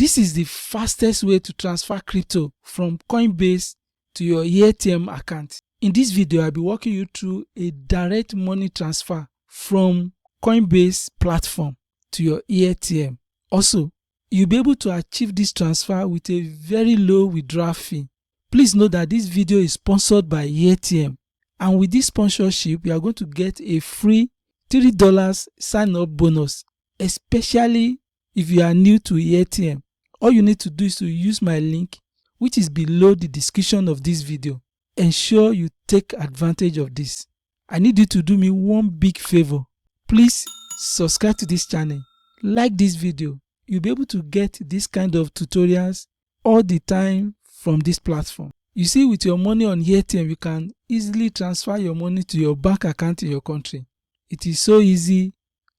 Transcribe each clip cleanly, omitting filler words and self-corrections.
This is the fastest way to transfer crypto from Coinbase to your AirTM account. In this video, I'll be walking you through a direct money transfer from Coinbase platform to your AirTM. Also, you'll be able to achieve this transfer with a very low withdrawal fee. Please note that this video is sponsored by AirTM, and with this sponsorship, you are going to get a free $3 sign-up bonus, especially if you are new to AirTM. All you need to do is to use my link, which is below the description of this video. Ensure you take advantage of this. I need you to do me one big favor. Please subscribe to this channel, like this video. You'll be able to get this kind of tutorials all the time from this platform. You see, with your money on AirTM, you can easily transfer your money to your bank account in your country. It is so easy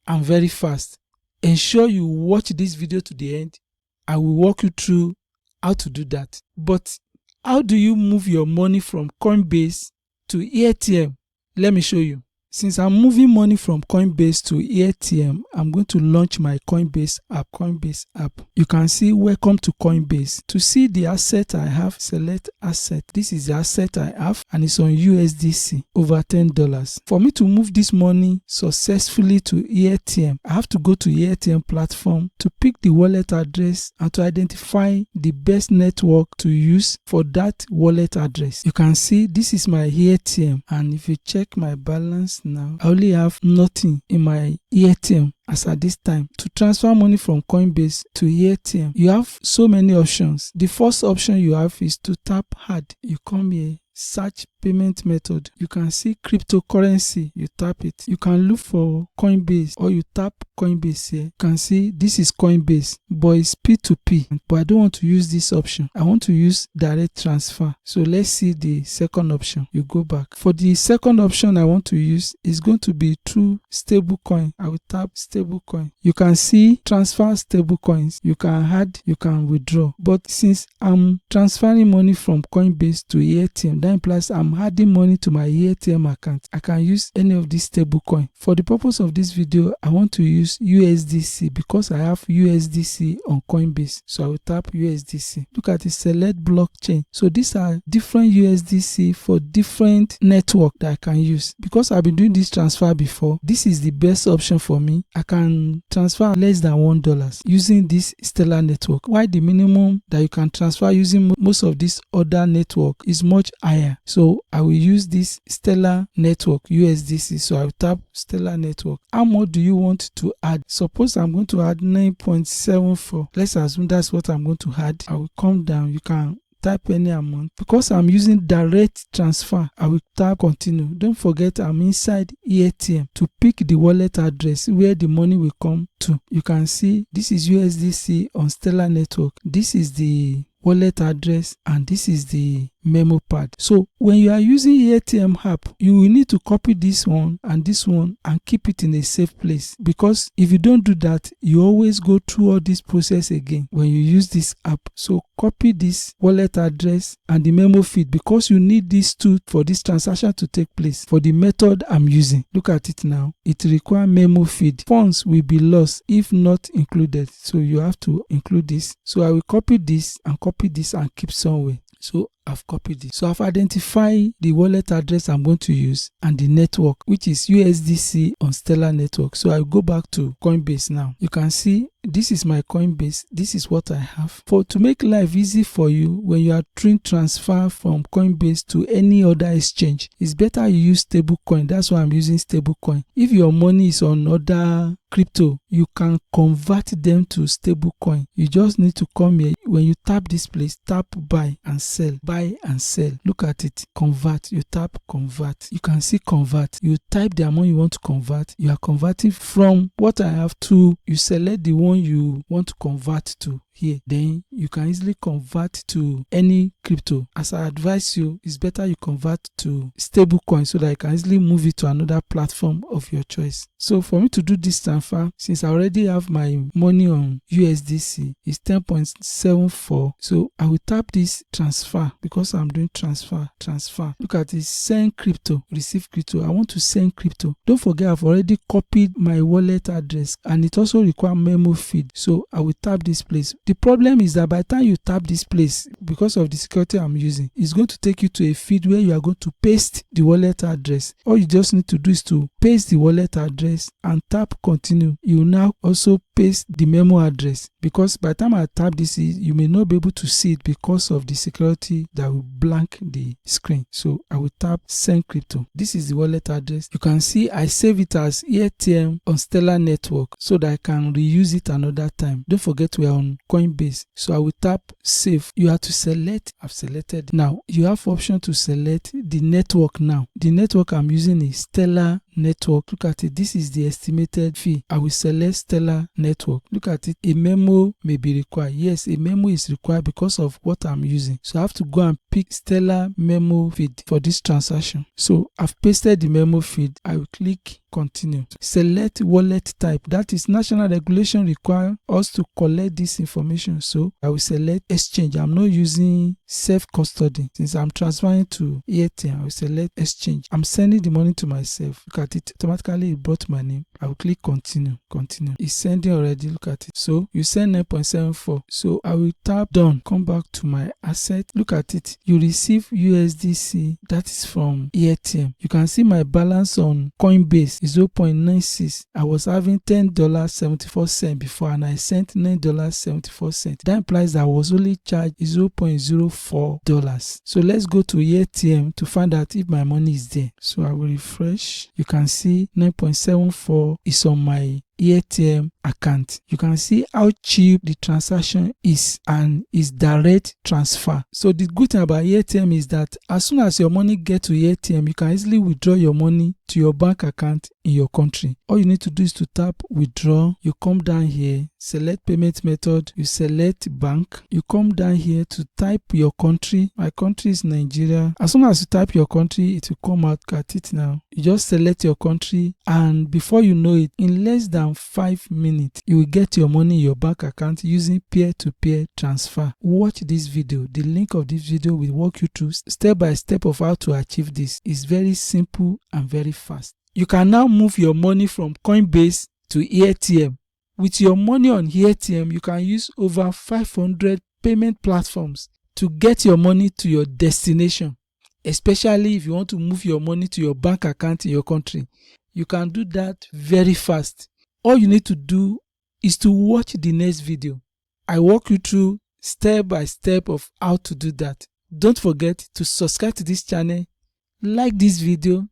and very fast. Ensure you watch this video to the end. I will walk you through how to do that. But how do you move your money from Coinbase to AirTM? Let me show you. Since I'm moving money from Coinbase to AirTM, I'm going to launch my Coinbase app. You can see welcome to Coinbase. To see the asset I have, select asset. This is the asset I have and it's on USDC, over $10. For me to move this money successfully to AirTM, I have to go to AirTM platform to pick the wallet address and to identify the best network to use for that wallet address. You can see this is my AirTM, and if you check my balance now, I only have nothing in my AirTM as at this time. To transfer money from Coinbase to AirTM, you have so many options. The first option you have is to tap add. You come here, search payment method. You can see cryptocurrency, you tap it. You can look for Coinbase or you tap Coinbase here. You can see this is Coinbase, but it's P2P. But I don't want to use this option. I want to use direct transfer. So let's see the second option. You go back. For the second option I want to use is going to be through stablecoin. I will tap stablecoin. You can see transfer stablecoins. You can add, you can withdraw. But since I'm transferring money from Coinbase to AirTM, that implies I'm adding money to my AirTM account. I can use any of these stablecoin. For the purpose of this video, I want to use USDC because I have USDC on Coinbase. So I will tap USDC. Look at the select blockchain. So these are different USDC for different network that I can use. Because I've been doing this transfer before, this is the best option for me. I can transfer less than $1 using this Stellar network, while the minimum that you can transfer using most of this other network is much higher. So I will use this Stellar network USDC. So I will tap Stellar network. How much do you want to add? Suppose I'm going to add 9.74. Let's assume that's what I'm going to add. I will come down. You can type any amount. Because I'm using direct transfer, I will tap continue. Don't forget I'm inside AirTM to pick the wallet address where the money will come to. You can see this is USDC on Stellar network. This is the wallet address and this is the memo pad. So when you are using AirTM app, you will need to copy this one and keep it in a safe place, because if you don't do that, you always go through all this process again when you use this app. So copy this wallet address and the memo feed, because you need these two for this transaction to take place. For the method I'm using, look at it now, it requires memo feed. Funds will be lost if not included, so you have to include this. So I will copy this and keep somewhere. So I've copied it. So I've identified the wallet address I'm going to use and the network, which is USDC on Stellar network. So I'll go back to Coinbase now. You can see this is my Coinbase. This is what I have. To make life easy for you when you are doing transfer from Coinbase to any other exchange, it's better you use stablecoin. That's why I'm using stablecoin. If your money is on other crypto, you can convert them to stablecoin. You just need to come here. When you tap this place, tap buy and sell. Buy and sell. Look at it. Convert. You tap convert. You can see convert. You type the amount you want to convert. You are converting from what I have to. You select the one you want to convert to here. Then you can easily convert to any crypto. As I advise you, it's better you convert to stablecoin so that you can easily move it to another platform of your choice. So for me to do this transfer, since I already have my money on USDC, it's 10.74. So I will tap this transfer because I'm doing transfer. Look at this, send crypto, receive crypto. I want to send crypto. Don't forget I've already copied my wallet address and it also requires memo feed. So I will tap this place. The problem is that by the time you tap this place, because of the security I'm using, it's going to take you to a feed where you are going to paste the wallet address. All you just need to do is to paste the wallet address and tap continue. You will now also paste the memo address, because by the time I tap this, you may not be able to see it because of the security that will blank the screen. So I will tap send crypto. This is the wallet address. You can see I save it as AirTM on Stellar Network so that I can reuse it another time. Don't forget we are on Coinbase. So I will tap save. You have to select. I've selected. Now you have option to select the network now. The network I'm using is Stellar Network. Look at it. This is the estimated fee. I will select Stellar Network. Look at it. A memo may be required. Yes, a memo is required because of what I'm using. So I have to go and pick Stellar memo feed for this transaction. So I've pasted the memo feed. I will click continue. Select wallet type. That is national regulation require us to collect this information. So I will select exchange. I'm not using self-custody. Since I'm transferring to AirTM, I will select exchange. I'm sending the money to myself. Look at it. Automatically it brought my name. I will click continue. Continue. It's sending already. Look at it. So you send 9.74. So I will tap done. Come back to my asset. Look at it. You receive USDC. That is from AirTM. You can see my balance on Coinbase is 0.96. I was having $10.74 before and I sent $9.74. That implies that I was only charged $0.04. So let's go to AirTM to find out if my money is there. So I will refresh. You can see 9.74 is on my AirTM account. You can see how cheap the transaction is and is direct transfer. So the good thing about AirTM is that as soon as your money gets to AirTM, you can easily withdraw your money to your bank account in your country. All you need to do is to tap withdraw. You come down here, select payment method, you select bank, you come down here to type your country. My country is Nigeria. As soon as you type your country, it will come out. At it now. You just select your country and before you know it, in less than 5 minutes, you will get your money in your bank account using peer-to-peer transfer. Watch this video. The link of this video will walk you through step by step of how to achieve this. It's very simple and very fast. You can now move your money from Coinbase to AirTM. With your money on AirTM, you can use over 500 payment platforms to get your money to your destination. Especially if you want to move your money to your bank account in your country. You can do that very fast. All you need to do is to watch the next video. I walk you through step by step of how to do that. Don't forget to subscribe to this channel, like this video.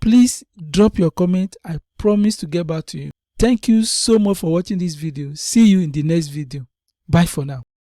Please drop your comment. I promise to get back to you. Thank you so much for watching this video. See you in the next video. Bye for now.